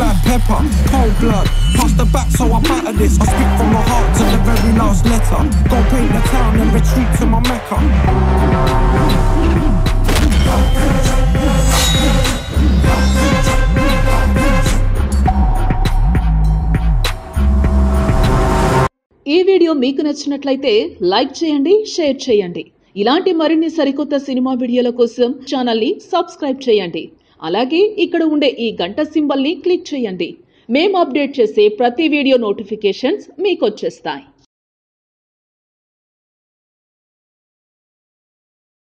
like pepper, cold blood. Pass the back, so I batter this. I speak from my heart to the very last letter. Go paint the town and retreat to my Mecca. ఈ video మీకు నచ్చినట్లయితే like చేయండి, share చేయండి. ఇలాంటి మరిన్ని సరికొత్త cinema వీడియోల కోసం ఛానల్ ని సబ్స్క్రైబ్ చేయండి. అలాగే ఇక్కడ ఉండే ఈ గంట సింబల్ ని క్లిక్ చేయండి. మేము అప్డేట్ చేసే ప్రతి వీడియో నోటిఫికేషన్స్ మీకు వచ్చేస్తాయి.